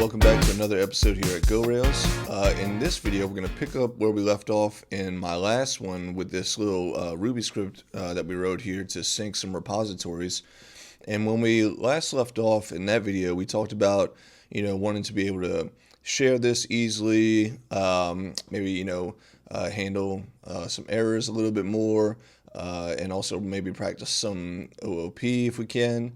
welcome back to another episode here at GoRails. In this video, we're going to pick up where we left off in my last one with this little Ruby script that we wrote here to sync some repositories. And when we last left off in that video, we talked about, wanting to be able to share this easily, maybe, handle some errors a little bit more, and also maybe practice some OOP if we can.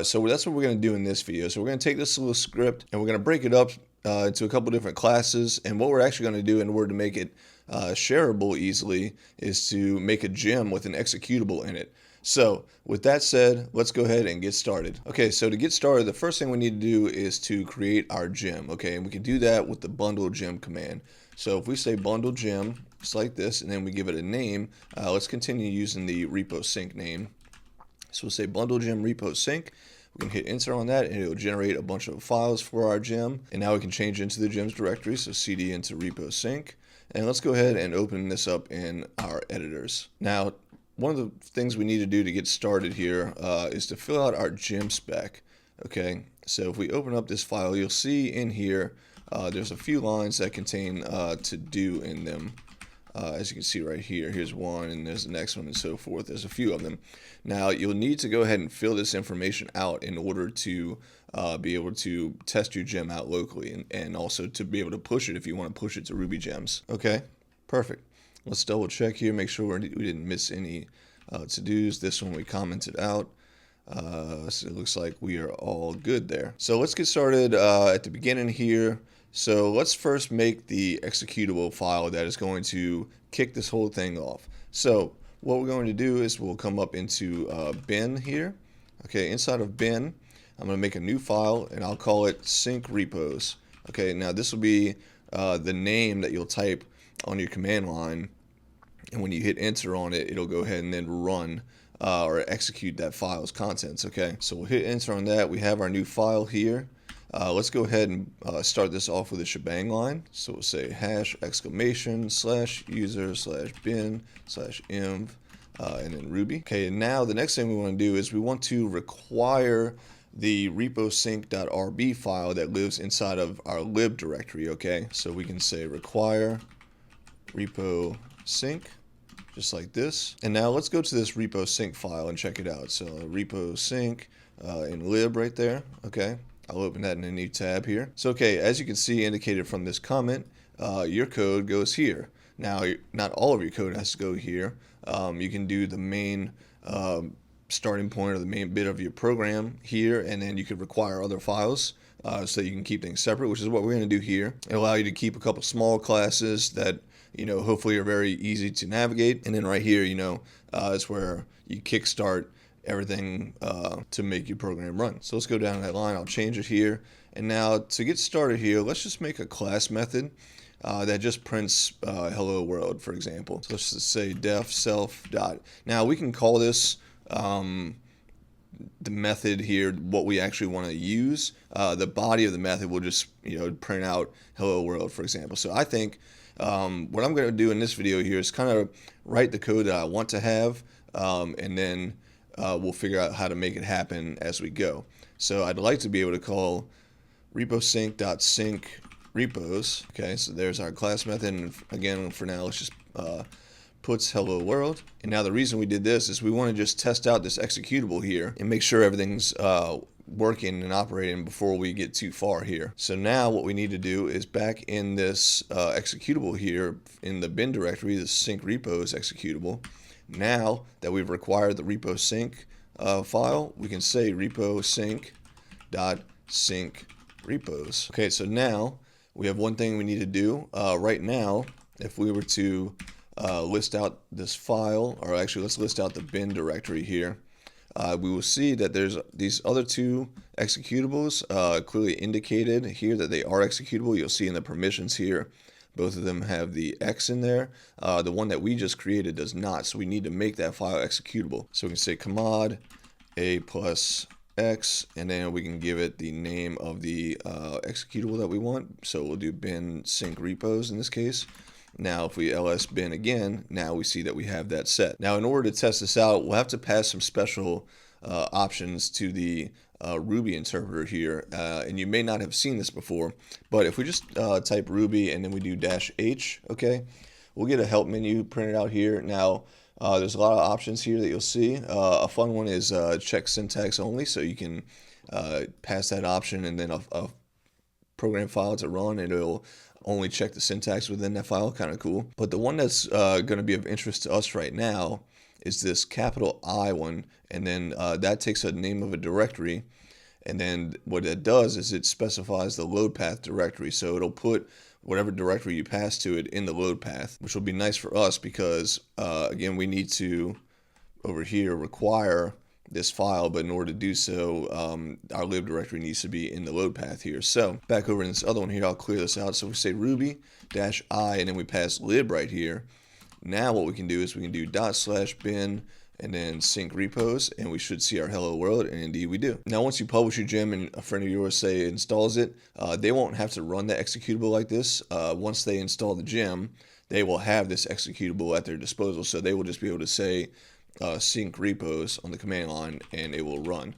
So that's what we're going to do in this video. So we're going to take this little script and we're going to break it up into a couple different classes. And what we're actually going to do in order to make it shareable easily is to make a gem with an executable in it. So with that said, let's go ahead and get started. Okay, so to get started, the first thing we need to do is to create our gem. Okay, and we can do that with the bundle gem command. So if we say bundle gem, just like this, and then we give it a name, let's continue using the repo sync name. So we'll say bundle gem repo sync. We can hit enter on that and it'll generate a bunch of files for our gem. And now we can change into the gems directory. So cd into repo sync. And let's go ahead and open this up in our editors. Now, one of the things we need to do to get started here is to fill out our gem spec. Okay, so if we open up this file, you'll see in here there's a few lines that contain to do in them. As you can see right here, here's one and there's the next one and so forth. There's a few of them. Now you'll need to go ahead and fill this information out in order to be able to test your gem out locally and also to be able to push it if you want to push it to Ruby gems. Okay, perfect. Let's double check here, make sure we didn't miss any to-dos. This one we commented out. So it looks like we are all good there. So let's get started at the beginning here. So let's first make the executable file that is going to kick this whole thing off. So what we're going to do is we'll come up into bin here. Okay, inside of bin, I'm going to make a new file and I'll call it sync repos. Okay, now this will be the name that you'll type on your command line, and when you hit enter on it, it'll go ahead and then run or execute that file's contents. Okay, so we'll hit enter on that. We have our new file here. Let's go ahead and start this off with a shebang line. So we'll say hash exclamation / user / bin / env and then Ruby. Okay, and now the next thing we want to do is we want to require the reposync.rb file that lives inside of our lib directory. Okay, so we can say require repo sync, just like this. And now let's go to this repo sync file and check it out. So repo sync in lib right there. Okay, I'll open that in a new tab here. So okay, as you can see indicated from this comment, your code goes here. Now, not all of your code has to go here. You can do the main starting point or the main bit of your program here, and then you could require other files so that you can keep things separate, which is what we're going to do here. It'll allow you to keep a couple small classes that hopefully are very easy to navigate. And then right here, is where you kickstart everything to make your program run. So let's go down that line. I'll change it here. And now to get started here, let's just make a class method that just prints hello world, for example. So let's just say def self dot. Now we can call this the method here what we actually want to use. The body of the method will just print out hello world, for example. So I think what I'm going to do in this video here is kind of write the code that I want to have, and then we'll figure out how to make it happen as we go. So I'd like to be able to call reposync.sync repos. Okay, so there's our class method, and again, for now, let's just puts hello world. And now the reason we did this is we want to just test out this executable here and make sure everything's working and operating before we get too far here. So now what we need to do is back in this executable here in the bin directory, the sync repos executable. Now that we've required the repo sync file, we can say repo sync dot sync repos. Okay, so now we have one thing we need to do. Right now, if we were to list out this file, or actually let's list out the bin directory here, we will see that there's these other two executables clearly indicated here that they are executable. You'll see in the permissions here, both of them have the X in there. The one that we just created does not, so we need to make that file executable. So we can say commod a plus X, and then we can give it the name of the executable that we want. So we'll do bin sync repos in this case. Now if we ls bin again, now we see that we have that set. Now in order to test this out, we'll have to pass some special options to the Ruby interpreter here, and you may not have seen this before, but if we just type Ruby and then we do -H, okay, we'll get a help menu printed out here. Now, there's a lot of options here that you'll see. A fun one is check syntax only, so you can pass that option and then a program file to run, and it'll only check the syntax within that file. Kind of cool. But the one that's going to be of interest to us right now is this capital I one, and then that takes a name of a directory, and then what it does is it specifies the load path directory, so it'll put whatever directory you pass to it in the load path, which will be nice for us because again, we need to over here require this file, but in order to do so, our lib directory needs to be in the load path here. So back over in this other one here, I'll clear this out. So we say ruby -I, and then we pass lib right here. Now what we can do is we can do /bin and then sync repos, and we should see our hello world, and indeed we do. Now once you publish your gem and a friend of yours say installs it, they won't have to run the executable like this. Once they install the gem, they will have this executable at their disposal, so they will just be able to say sync repos on the command line and it will run.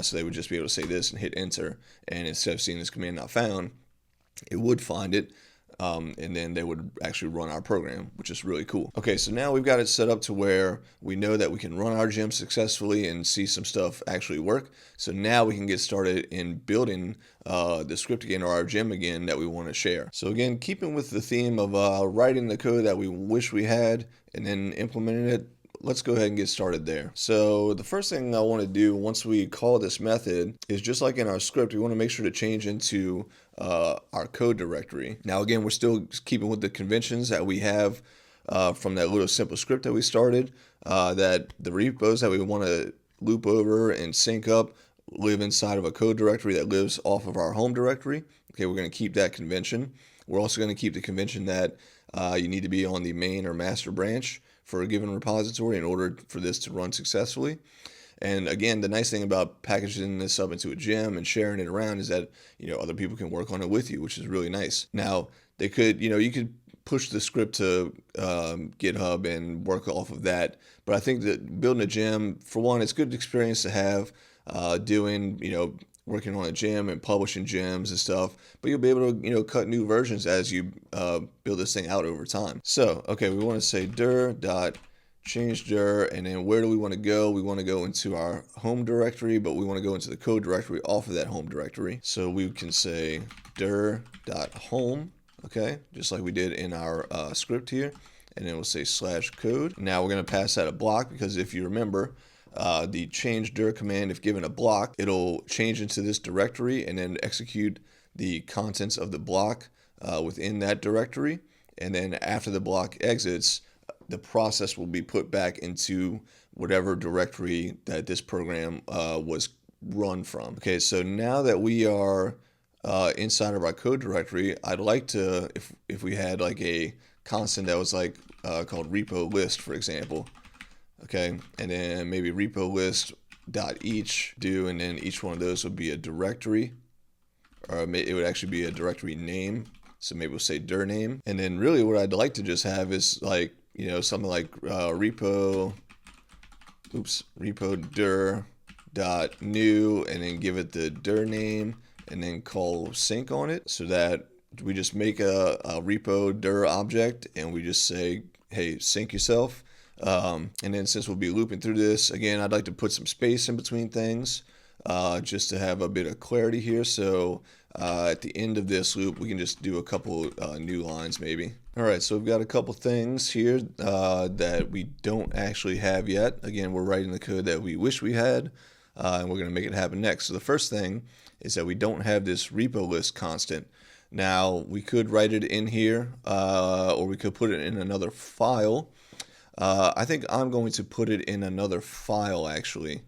So they would just be able to say this and hit enter, and instead of seeing this command not found, it would find it, and then they would actually run our program, which is really cool. Okay, so now we've got it set up to where we know that we can run our gem successfully and see some stuff actually work. So now we can get started in building the script again, or our gem again, that we want to share. So again, keeping with the theme of writing the code that we wish we had and then implementing it, let's go ahead and get started there. So the first thing I want to do once we call this method is, just like in our script, we want to make sure to change into our code directory. Now again, we're still keeping with the conventions that we have from that little simple script that we started, that the repos that we want to loop over and sync up live inside of a code directory that lives off of our home directory. Okay, we're going to keep that convention. We're also going to keep the convention that you need to be on the main or master branch for a given repository in order for this to run successfully. And again, the nice thing about packaging this up into a gem and sharing it around is that, you know, other people can work on it with you, which is really nice. Now, they could, you know, you could push the script to GitHub and work off of that. But I think that building a gem, for one, it's a good experience to have doing, you know, working on a gem and publishing gems and stuff, but you'll be able to, you know, cut new versions as you build this thing out over time. So, okay, we want to say dir dot change dir, and then where do we want to go? We want to go into our home directory, but we want to go into the code directory off of that home directory. So we can say dir dot home, okay, just like we did in our script here, and then we'll say /code. Now we're going to pass that a block, because if you remember, the change dir command, if given a block, it'll change into this directory and then execute the contents of the block within that directory. And then after the block exits, the process will be put back into whatever directory that this program was run from. Okay, so now that we are inside of our code directory, I'd like to, if we had like a constant that was like called repo list, for example. Okay, and then maybe repo list dot each do, and then each one of those would be a directory, or it would actually be a directory name. So maybe we'll say dir name, and then really what I'd like to just have is like, you know, something like repo dir dot new, and then give it the dir name, and then call sync on it, so that we just make a repo dir object and we just say, hey, sync yourself. And then since we'll be looping through this, again, I'd like to put some space in between things just to have a bit of clarity here. So at the end of this loop, we can just do a couple new lines maybe. All right, so we've got a couple things here that we don't actually have yet. Again, we're writing the code that we wish we had, and we're going to make it happen next. So the first thing is that we don't have this repo list constant. Now, we could write it in here, or we could put it in another file. I think I'm going to put it in another file actually,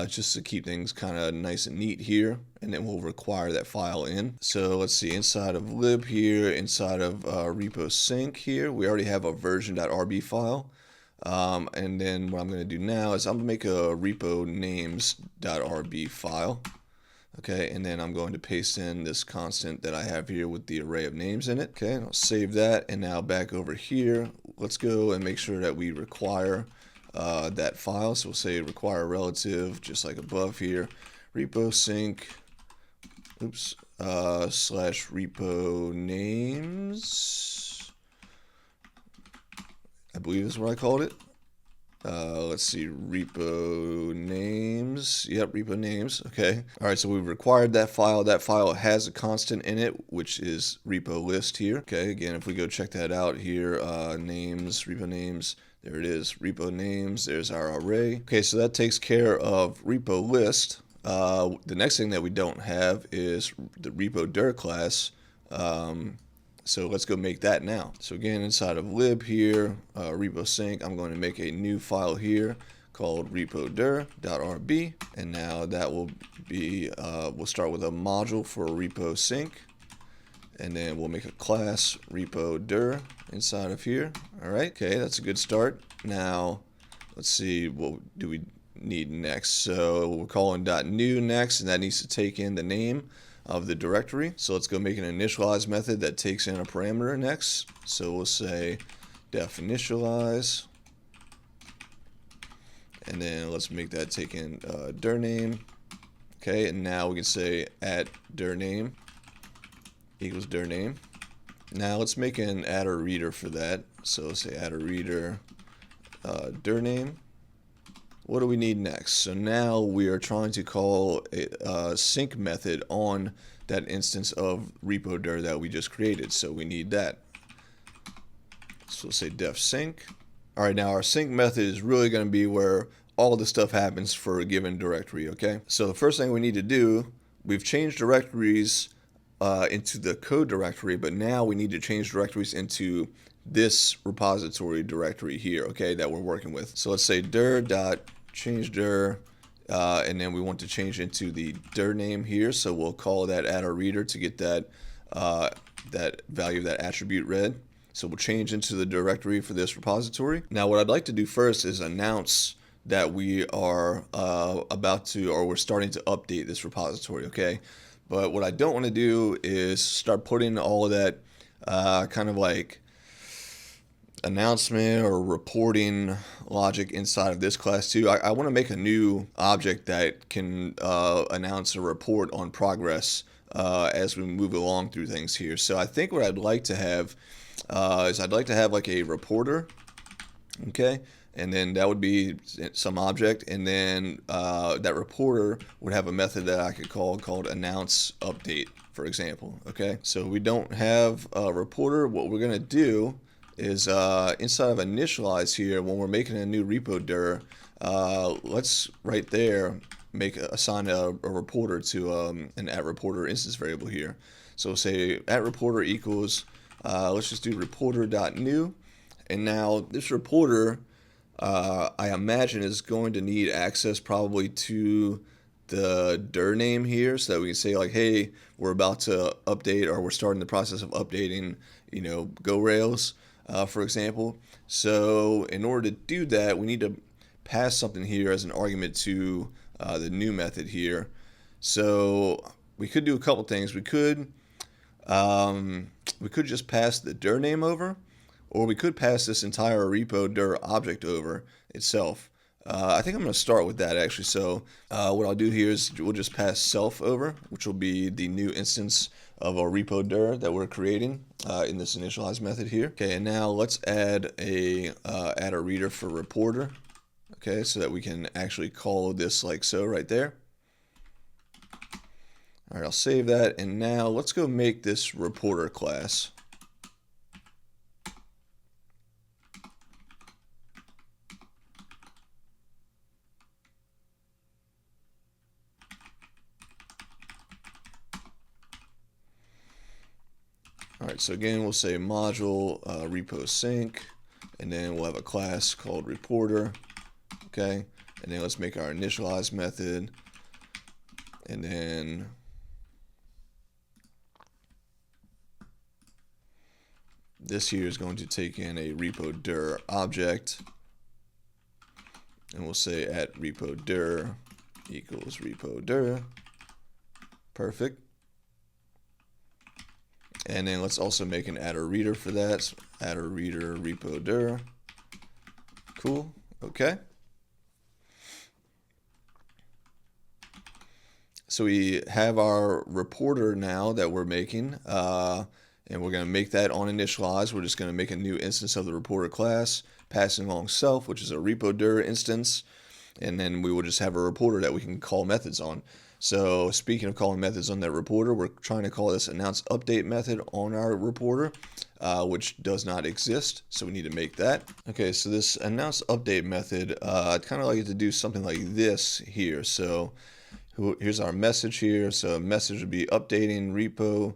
just to keep things kind of nice and neat here, and then we'll require that file in. So let's see, inside of lib here, inside of repo sync here, we already have a version.rb file. And then what I'm going to do now is I'm going to make a repo names.rb file. Okay, and then I'm going to paste in this constant that I have here with the array of names in it. Okay, I'll save that, and now back over here, let's go and make sure that we require that file. So we'll say require relative, just like above here, repo sync, slash repo names, I believe is what I called it. Let's see, repo names. Yep, repo names. Okay. All right, so we've required that file. That file has a constant in it, which is repo list here. Okay, again, if we go check that out here, names, repo names, there it is, repo names. There's our array. Okay, so that takes care of repo list. The next thing that we don't have is the repo dir class. So let's go make that now. So again, inside of lib here, repo sync, I'm going to make a new file here called repodir.rb, and now that will be, we'll start with a module for repo sync, and then we'll make a class repodir inside of here. All right, okay, that's a good start. Now, let's see, what do we need next? So we're calling .new next, and that needs to take in the name of the directory. So let's go make an initialize method that takes in a parameter next. So we'll say def initialize, and then let's make that take in dir name. Okay, and now we can say at dir name equals dir name. Now let's make an adder reader for that. So let's say adder reader dir name. What do we need next? So now we are trying to call a sync method on that instance of repodir that we just created. So we need that. So we'll say def sync. All right, now our sync method is really going to be where all the stuff happens for a given directory, okay? So the first thing we need to do, we've changed directories into the code directory, but now we need to change directories into this repository directory here, okay, that we're working with. So let's say dir.change dir, and then we want to change into the dir name here, so we'll call that adder reader to get that that value of that attribute read. So we'll change into the directory for this repository. Now what I'd like to do first is announce that we are we're starting to update this repository, okay? But what I don't want to do is start putting all of that kind of like announcement or reporting logic inside of this class too. I want to make a new object that can announce a report on progress as we move along through things here. So I think what I'd like to have is I'd like to have like a reporter, okay, and then that would be some object, and then that reporter would have a method that I could called announce update, for example, okay. So we don't have a reporter. What we're gonna do is inside of initialize here, when we're making a new repo dir, let's right there assign a reporter to an @reporter instance variable here. So say @reporter equals let's just do reporter.new, and now this reporter I imagine is going to need access probably to the dir name here, so that we can say like, hey, we're about to update, or we're starting the process of updating, you know, Go Rails, for example. So in order to do that, we need to pass something here as an argument to the new method here. So we could do a couple things. We could just pass the dir name over, or we could pass this entire repo dir object over itself. I think I'm going to start with that actually. So what I'll do here is we'll just pass self over, which will be the new instance of our repo dir that we're creating in this initialize method here. Okay, and now let's add a reader for reporter. Okay, so that we can actually call this like so right there. All right, I'll save that, and now let's go make this reporter class. All right, so again, we'll say module repo sync, and then we'll have a class called reporter, okay? And then let's make our initialize method, and then this here is going to take in a repo dir object, and we'll say @repo dir equals repo dir. Perfect. And then let's also make an adder reader for that. So adder reader repo dir. Cool. Okay. So we have our reporter now that we're making, and we're going to make that on initialize. We're just going to make a new instance of the reporter class, passing along self, which is a repo_dir instance, and then we will just have a reporter that we can call methods on. So speaking of calling methods on that reporter, we're trying to call this announce update method on our reporter, which does not exist, so we need to make that. Okay, so this announce update method, I'd kind of like it to do something like this here. So here's our message here. So message would be updating repo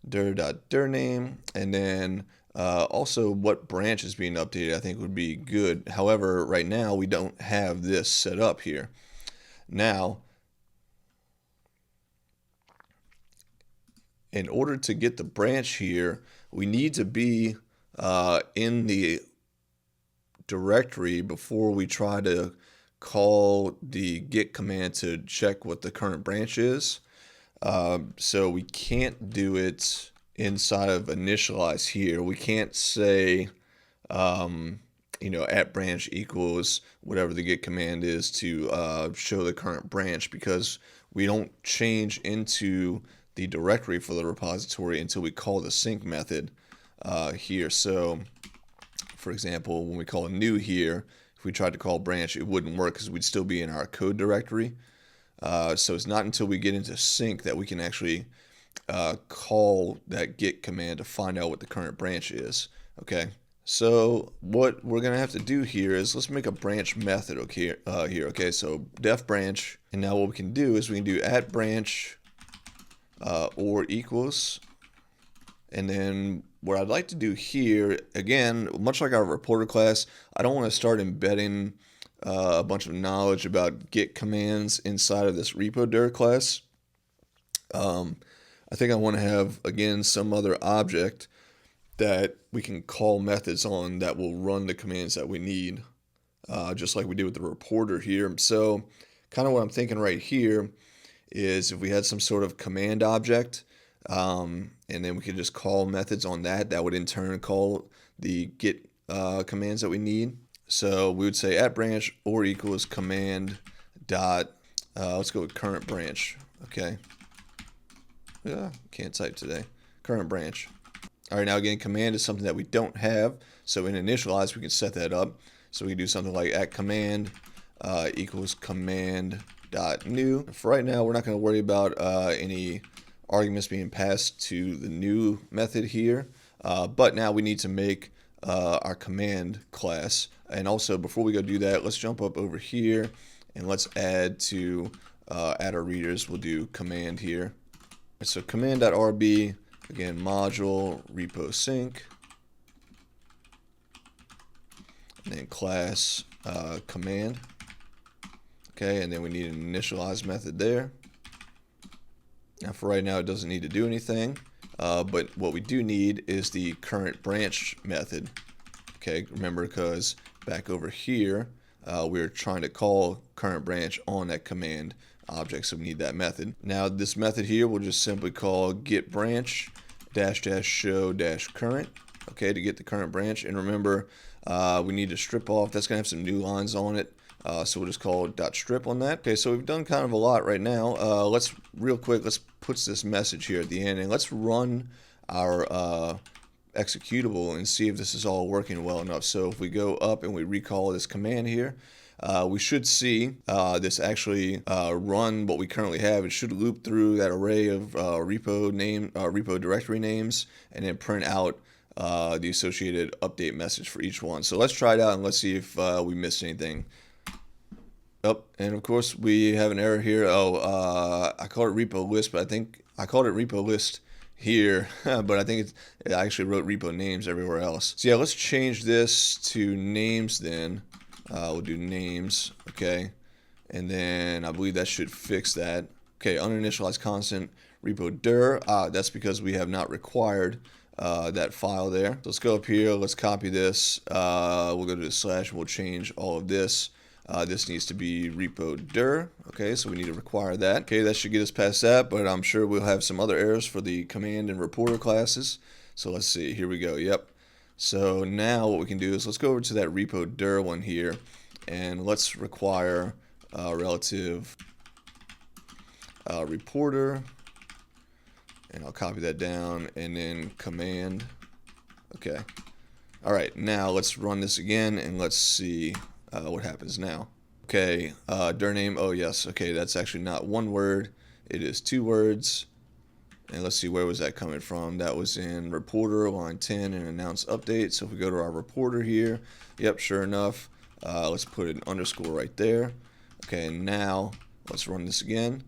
dir name, and then also what branch is being updated I think would be good. However, right now we don't have this set up here. Now, in order to get the branch here, we need to be in the directory before we try to call the get command to check what the current branch is. So we can't do it inside of initialize here. We can't say, at branch equals whatever the get command is to show the current branch, because we don't change into the directory for the repository until we call the sync method here. So for example, when we call new here, if we tried to call branch, it wouldn't work because we'd still be in our code directory. So it's not until we get into sync that we can actually call that get command to find out what the current branch is. Okay, so what we're gonna have to do here is let's make a branch method. Okay, here. Okay, so def branch, and now what we can do is we can do at branch or equals, and then what I'd like to do here, again, much like our reporter class, I don't want to start embedding a bunch of knowledge about get commands inside of this repo_dir class. I think I want to have, again, some other object that we can call methods on that will run the commands that we need, just like we did with the reporter here. So kind of what I'm thinking right here is if we had some sort of command object, and then we could just call methods on that, that would in turn call the get commands that we need. So we would say at branch or equals command dot, let's go with current branch. Okay. Yeah, can't type today. Current branch. All right, now again, command is something that we don't have. So in initialize, we can set that up. So we can do something like at command equals command dot new. For right now, we're not going to worry about any arguments being passed to the new method here. But now we need to make our command class. And also, before we go do that, let's jump up over here and let's add to add our readers. We'll do command here. So command.rb, again, module repo sync, and then class command. Okay, and then we need an initialize method there. Now for right now, it doesn't need to do anything, but what we do need is the current branch method. Okay, remember, because back over here, we're trying to call current branch on that command object, so we need that method. Now this method here we'll just simply call get branch -- show -- current, okay, to get the current branch. And remember, we need to strip off, that's gonna have some new lines on it, so we'll just call .strip on that. Okay, so we've done kind of a lot right now. Let's real quick, let's put this message here at the end and let's run our executable and see if this is all working well enough. So if we go up and we recall this command here, we should see this actually run what we currently have. It should loop through that array of repo directory names and then print out the associated update message for each one. So let's try it out and let's see if we missed anything. Oh, and of course we have an error here. I called it repo list, but I think I called it repo list here, but I think it actually wrote repo names everywhere else. So yeah, let's change this to names then. We'll do names, okay, and then I believe that should fix that. Okay, uninitialized constant repo_dir. That's because we have not required that file there. So let's go up here, let's copy this, we'll go to the slash and we'll change all of this. This needs to be repo_dir. Okay, so we need to require that. Okay, that should get us past that, but I'm sure we'll have some other errors for the command and reporter classes. So let's see, here we go, yep. So now what we can do is let's go over to that repo_dir one here, and let's require relative reporter, and I'll copy that down, and then command. Okay. All right, now let's run this again and let's see what happens now. Okay, dir name, oh yes, okay, that's actually not one word, it is 2 words. And let's see, where was that coming from? That was in reporter, line 10, and announce update. So if we go to our reporter here, yep, sure enough, let's put an underscore right there. Okay, now let's run this again.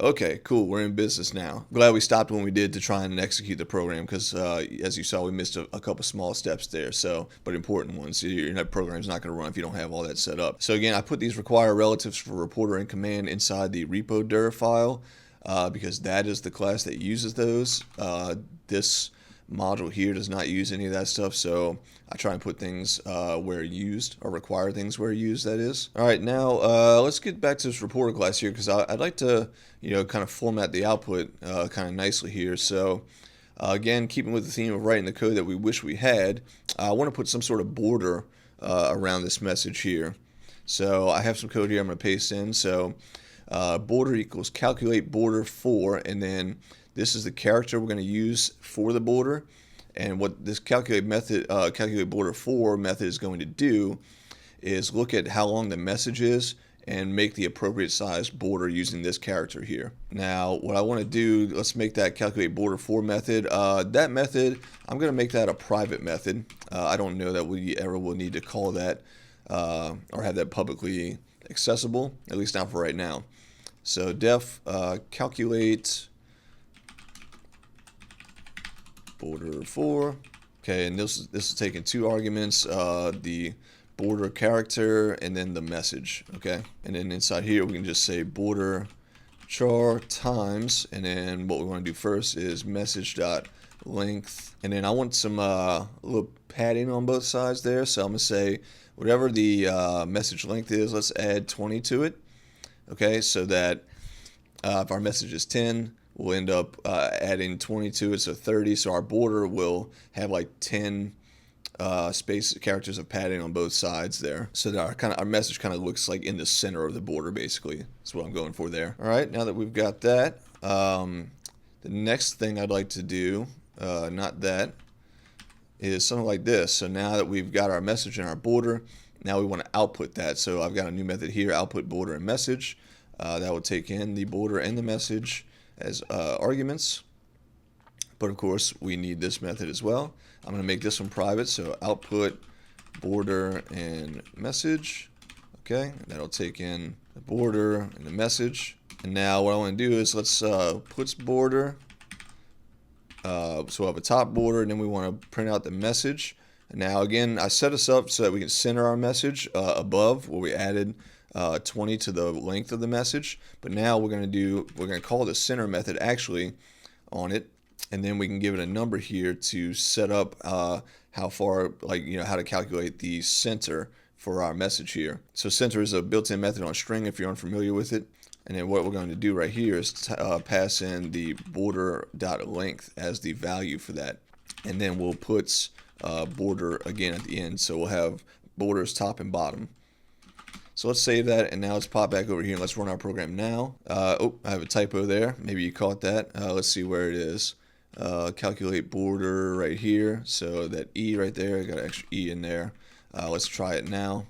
Okay, cool, we're in business now. Glad we stopped when we did to try and execute the program, because as you saw, we missed a couple small steps there, so, but important ones. Your program's not going to run if you don't have all that set up. So again, I put these require relatives for reporter and command inside the repo.dir file, because that is the class that uses those. This module here does not use any of that stuff, so I try and put things where used, or require things where used, that is. Alright, now let's get back to this reporter class here, because I'd like to kind of format the output kind of nicely here. So again, keeping with the theme of writing the code that we wish we had, I want to put some sort of border around this message here. So I have some code here I'm going to paste in. So border equals calculate border for, and then this is the character we're going to use for the border. And what this calculate border for method is going to do is look at how long the message is and make the appropriate size border using this character here. Now what I want to do, let's make that calculate border for method. That method, I'm going to make that a private method. I don't know that we ever will need to call that or have that publicly accessible, at least not for right now. So def calculate border for. Okay, and this is taking 2 arguments, the border character and then the message. Okay, and then inside here we can just say border char times, and then what we want to do first is message dot length, and then I want some little padding on both sides there. So I'm gonna say whatever the message length is, let's add 20 to it. Okay, so that if our message is 10, we'll end up adding 20 to it, so 30. So our border will have like 10 space characters of padding on both sides there, so that our message kind of looks like in the center of the border. Basically, that's what I'm going for there. All right, now that we've got that, the next thing I'd like to do, not that, is something like this. So now that we've got our message and our border, now we want to output that. So I've got a new method here, output border and message. That will take in the border and the message as arguments, but of course we need this method as well. I'm going to make this one private, so output border and message. Okay, and that'll take in the border and the message. And now what I want to do is let's puts border, so we'll have a top border, and then we want to print out the message. And now again, I set us up so that we can center our message above where we added 20 to the length of the message. But now we're going to call the center method actually on it, and then we can give it a number here to set up how far, like, how to calculate the center for our message here. So center is a built-in method on string if you're unfamiliar with it. And then what we're going to do right here is pass in the border.length as the value for that, and then we'll put border again at the end. So we'll have borders top and bottom. So let's save that, and now let's pop back over here and let's run our program now. Oh, I have a typo there. Maybe you caught that. Let's see where it is. Calculate border right here. So that E right there, I got an extra E in there. Let's try it now.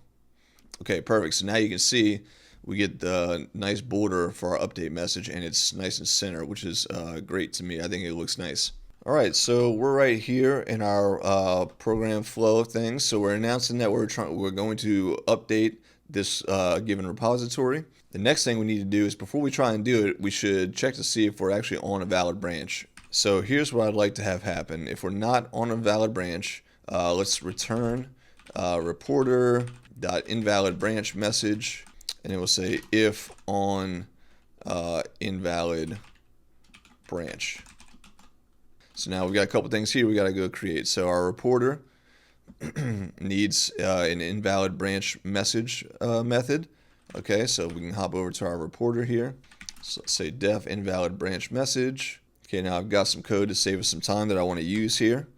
Okay, perfect. So now you can see we get the nice border for our update message, and it's nice and center, which is great to me. I think it looks nice. All right, so we're right here in our program flow of things. So we're announcing that we're going to update this given repository. The next thing we need to do is, before we try and do it, we should check to see if we're actually on a valid branch. So here's what I'd like to have happen. If we're not on a valid branch, let's return reporter.invalid branch message, and it will say if on invalid branch. So now we've got a couple things here we got to go create. So our reporter needs an invalid branch message method. Okay, so we can hop over to our reporter here. So let's say def invalid branch message. Okay, now I've got some code to save us some time that I want to use here.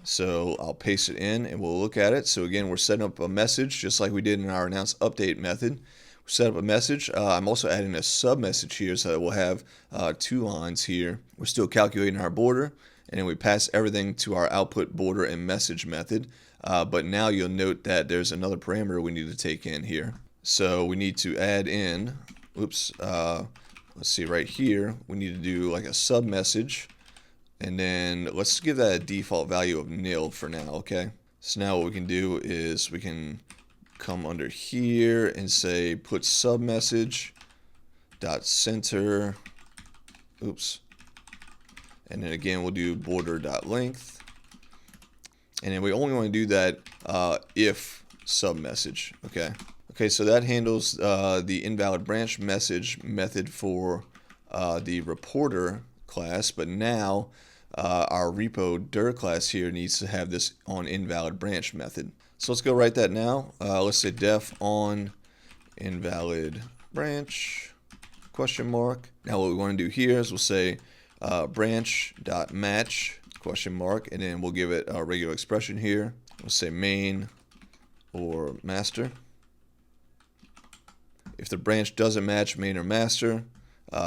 So I'll paste it in and we'll look at it. So again, we're setting up a message just like we did in our announce update method. We set up a message. I'm also adding a sub message here so that we'll have 2 lines here. We're still calculating our border, and then we pass everything to our output border and message method. But now you'll note that there's another parameter we need to take in here. So we need to add in, let's see right here, we need to do like a sub message, and then let's give that a default value of nil for now, okay? So now what we can do is we can come under here and say put sub message dot center, and then again we'll do border dot length, and then we only want to do that if sub message, okay? Okay, so that handles the invalid branch message method for the reporter class, but now our repo dir class here needs to have this on invalid branch method. So let's go write that now. Let's say def on invalid branch question mark. Now what we want to do here is we'll say branch.match question mark, and then we'll give it a regular expression here. We'll say main or master. If the branch doesn't match main or master,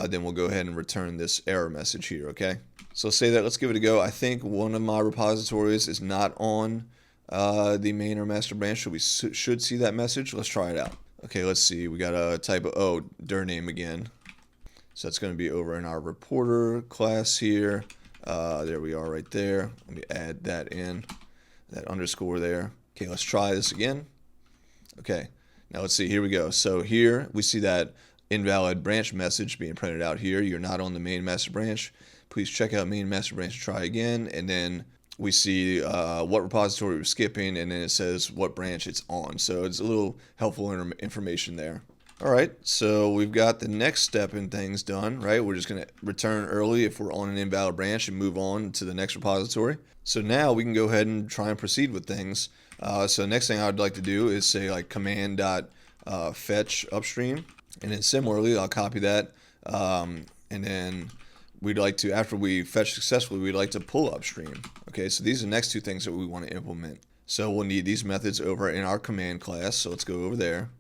then we'll go ahead and return this error message here, okay? So let's say that, let's give it a go. I think one of my repositories is not on the main or master branch, so we should see that message. Let's try it out. Okay, let's see. We got a type of, dir name again. So that's going to be over in our reporter class here. There we are right there. Let me add that in, that underscore there. Okay, let's try this again. Okay, now let's see. Here we go. So here we see that invalid branch message being printed out here. You're not on the main master branch. Please check out main master branch and try again. And then we see what repository we're skipping, and then it says what branch it's on. So it's a little helpful information there. All right, so we've got the next step in things done, right? We're just going to return early if we're on an invalid branch and move on to the next repository. So now we can go ahead and try and proceed with things. So the next thing I would like to do is say like command.fetch upstream. And then similarly, I'll copy that. And then we'd like to, after we fetch successfully, we'd like to pull upstream. Okay, so these are the next 2 things that we want to implement. So we'll need these methods over in our command class. So let's go over there.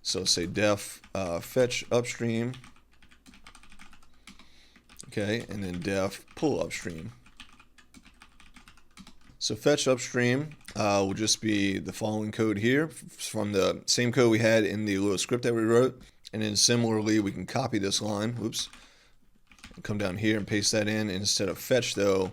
So say def fetch upstream. Okay, and then def pull upstream. So fetch upstream will just be the following code here from the same code we had in the little script that we wrote. And then similarly, we can copy this line, come down here and paste that in. And instead of fetch though,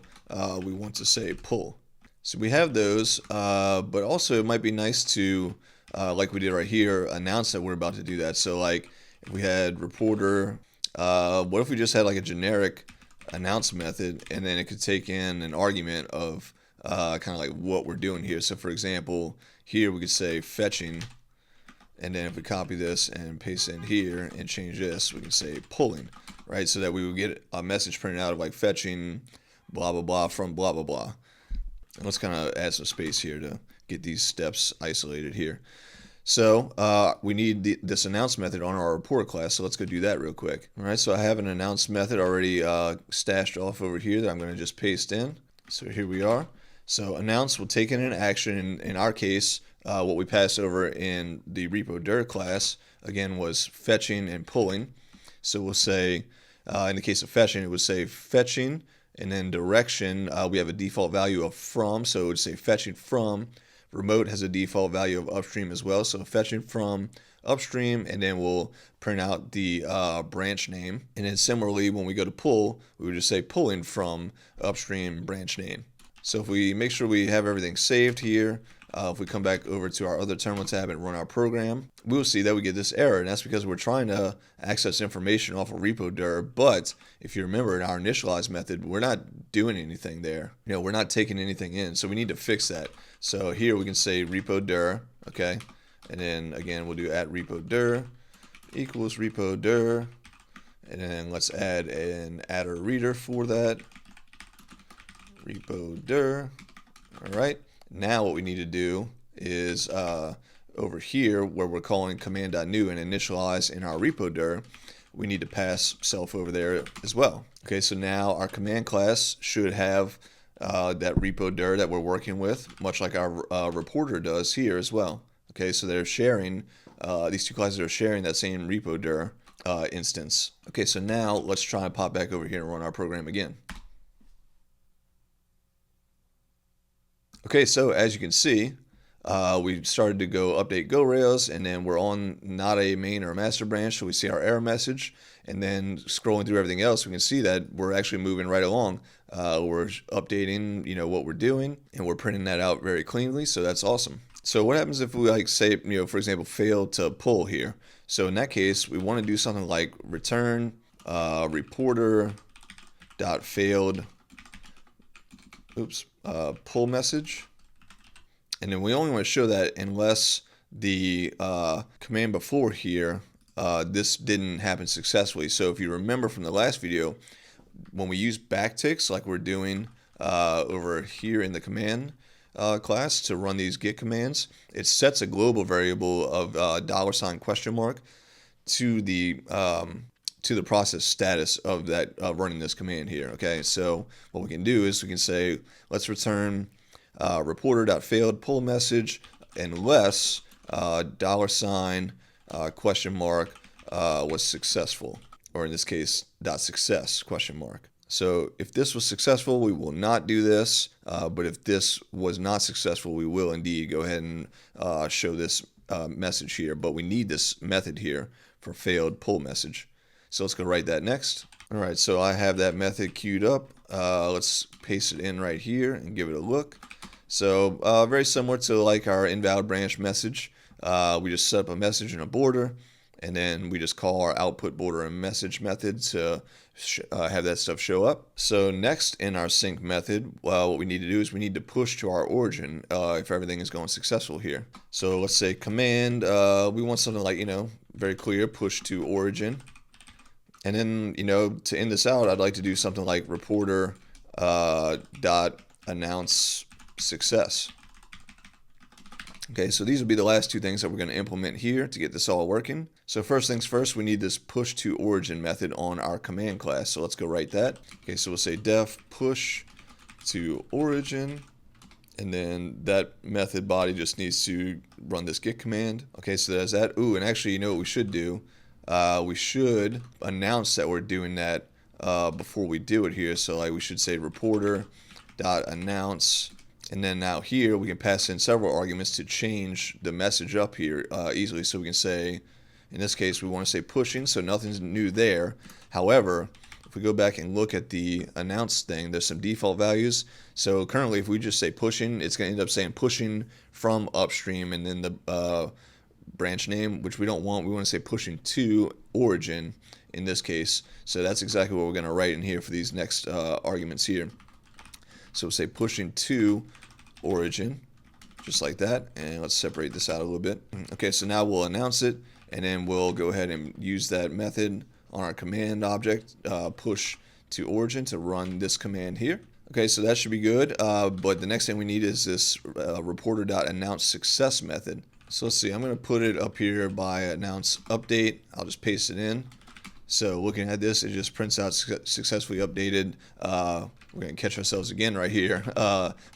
we want to say pull. So we have those, but also it might be nice to, like we did right here, announce that we're about to do that. So like if we had reporter, what if we just had like a generic announce method, and then it could take in an argument of kind of like what we're doing here. So for example, here we could say fetching, and then if we copy this and paste it in here and change this, we can say pulling, right? So that we would get a message printed out of like fetching blah blah blah from blah blah blah. And let's kind of add some space here to get these steps isolated here. So we need this announce method on our reporter class, so let's go do that real quick. All right, so I have an announce method already stashed off over here that I'm going to just paste in. So here we are. So announce will take in an action. In our case, what we passed over in the repo dir class, again, was fetching and pulling. So we'll say, in the case of fetching, it would say fetching, and then direction, we have a default value of from, so it would say fetching from. Remote has a default value of upstream as well, so fetching from upstream, and then we'll print out the branch name. And then similarly, when we go to pull, we would just say pulling from upstream branch name. So if we make sure we have everything saved here, if we come back over to our other terminal tab and run our program, we will see that we get this error, and that's because we're trying to access information off of repo dir, but if you remember in our initialize method, we're not doing anything there. We're not taking anything in, so we need to fix that. So here we can say repo dir, okay, and then again we'll do at repo dir equals repo dir, and then let's add an adder reader for that, repo dir. All right. Now what we need to do is over here where we're calling command.new and initialize in our repo dir, we need to pass self over there as well. Okay, so now our command class should have that repo dir that we're working with, much like our reporter does here as well. Okay, so they're sharing, these two classes are sharing that same repo dir instance. Okay, so now let's try and pop back over here and run our program again. Okay, so as you can see, we started to go update GoRails, and then we're on not a main or a master branch, so we see our error message, and then scrolling through everything else, we can see that we're actually moving right along. We're updating, what we're doing, and we're printing that out very cleanly, so that's awesome. So what happens if we say, for example, fail to pull here? So in that case, we want to do something like return reporter dot failed pull message, and then we only want to show that unless the command before here this didn't happen successfully. So if you remember from the last video, when we use backticks like we're doing over here in the command class to run these git commands, it sets a global variable of $? To the process status of that running this command here. Okay, so what we can do is we can say let's return reporter.failed pull message unless $? Was successful, or in this case .success ? So if this was successful, we will not do this, but if this was not successful, we will indeed go ahead and show this message here, but we need this method here for failed pull message. So let's go write that next. All right, so I have that method queued up. Let's paste it in right here and give it a look. So very similar to like our invalid branch message. We just set up a message and a border, and then we just call our output border and message method to have that stuff show up. So next in our sync method, what we need to do is we need to push to our origin if everything is going successful here. So let's say command, we want something like, very clear, push to origin. And then, to end this out, I'd like to do something like reporter dot announce success. Okay, so these will be the last two things that we're going to implement here to get this all working. So first things first, we need this push to origin method on our command class. So let's go write that. Okay, so we'll say def push to origin, and then that method body just needs to run this git command. Okay, so there's that. Ooh, and actually, you know what we should do? We should announce that we're doing that before we do it here. So like we should say reporter dot announce, and then now here we can pass in several arguments to change the message up here easily. So we can say, in this case, we want to say pushing, so nothing's new there. However, if we go back and look at the announce thing, there's some default values. So currently, if we just say pushing, it's going to end up saying pushing from upstream and then the branch name, which we don't want. We want to say pushing to origin in this case. So that's exactly what we're going to write in here for these next arguments here. So we'll say pushing to origin, just like that. And let's separate this out a little bit. Okay, so now we'll announce it, and then we'll go ahead and use that method on our command object, push to origin, to run this command here. Okay, so that should be good. But the next thing we need is this reporter.announce success method. So let's see, I'm going to put it up here by announce update. I'll just paste it in. So looking at this, it just prints out successfully updated. We're going to catch ourselves again right here.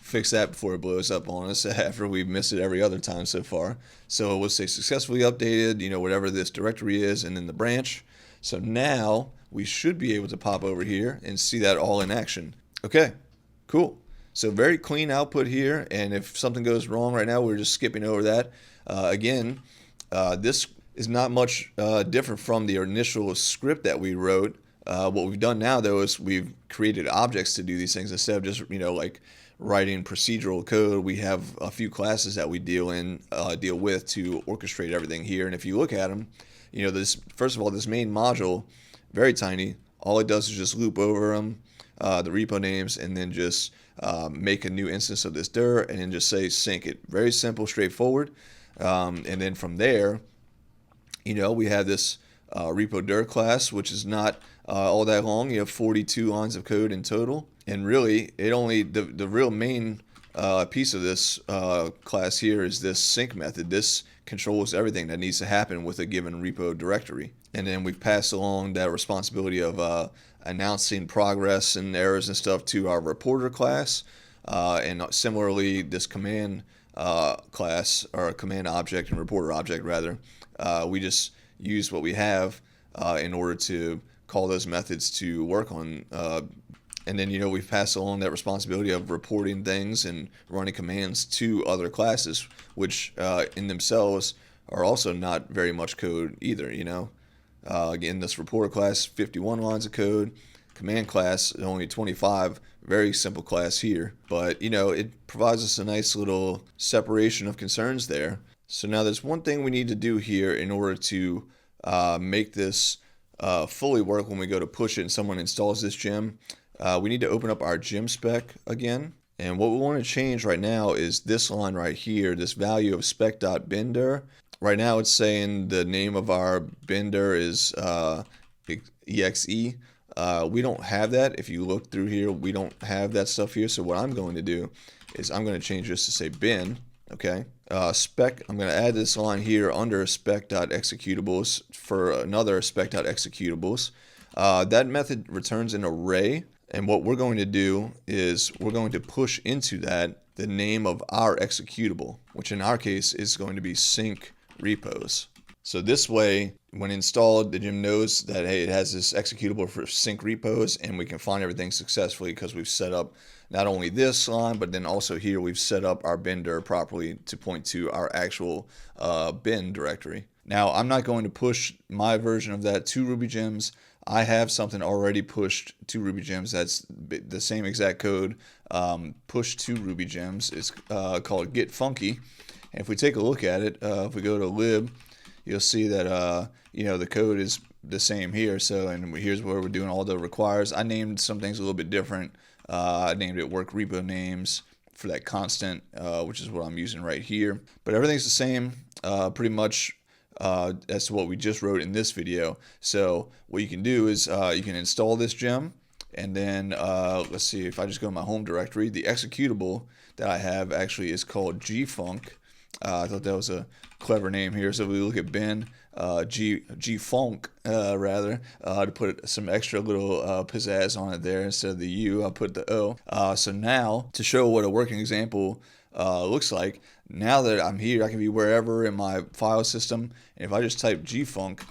Fix that before it blows up on us after we've missed it every other time so far. So we'll say successfully updated, whatever this directory is, and then the branch. So now we should be able to pop over here and see that all in action. Okay, cool. So very clean output here, and if something goes wrong right now, we're just skipping over that. Again, this is not much different from the initial script that we wrote. What we've done now, though, is we've created objects to do these things instead of just, like writing procedural code. We have a few classes that we deal with to orchestrate everything here. And if you look at them, this, first of all, this main module, very tiny. All it does is just loop over them, the repo names, and then just make a new instance of this dir, and then just say sync it. Very simple, straightforward. And then from there, we have this repo dir class, which is not all that long. You have 42 lines of code in total, and really it only the real main piece of this class here is this sync method. This controls everything that needs to happen with a given repo directory. And then we pass along that responsibility of announcing progress and errors and stuff to our reporter class. And similarly, this command class, or command object and reporter object rather, we just use what we have in order to call those methods to work on. And then, we pass along that responsibility of reporting things and running commands to other classes, which in themselves are also not very much code either. Again, this reporter class, 51 lines of code. Command class, only 25. Very simple class here. But, it provides us a nice little separation of concerns there. So now there's one thing we need to do here in order to make this fully work when we go to push it and someone installs this gem. We need to open up our gem spec again. And what we want to change right now is this line right here, this value of spec.bin_dir. Right now it's saying the name of our bin_dir is exe. We don't have that. If you look through here, we don't have that stuff here. So what I'm going to do is I'm going to change this to say bin. Okay. Spec, I'm going to add this line here under spec.executables for another spec.executables. That method returns an array. And what we're going to do is we're going to push into that the name of our executable, which in our case is going to be sync repos. So this way, when installed, the gem knows that, hey, it has this executable for sync repos, and we can find everything successfully because we've set up not only this line, but then also here we've set up our bin_dir properly to point to our actual bin directory. Now, I'm not going to push my version of that to Ruby gems. I have something already pushed to Ruby gems that's the same exact code pushed to Ruby gems. It's called get funky. And if we take a look at it, if we go to lib, you'll see that the code is the same here. So, and here's where we're doing all the requires. I named some things a little bit different. I named it work repo names for that constant, which is what I'm using right here. But everything's the same, pretty much. As to what we just wrote in this video. So what you can do is you can install this gem, and then let's see, if I just go to my home directory, the executable that I have actually is called gfunc. I thought that was a clever name here. So we look at bin gfunc rather, to put some extra little pizzazz on it there. Instead of the U, I put the O. So now, to show what a working example looks like, now that I'm here, I can be wherever in my file system, and if I just type gfunc,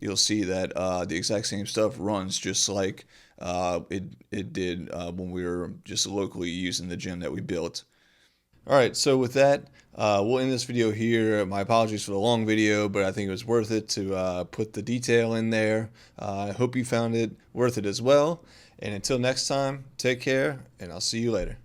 you'll see that the exact same stuff runs just like it did when we were just locally using the gem that we built. Alright, so with that, we'll end this video here. My apologies for the long video, but I think it was worth it to put the detail in there. I hope you found it worth it as well. And until next time, take care, and I'll see you later.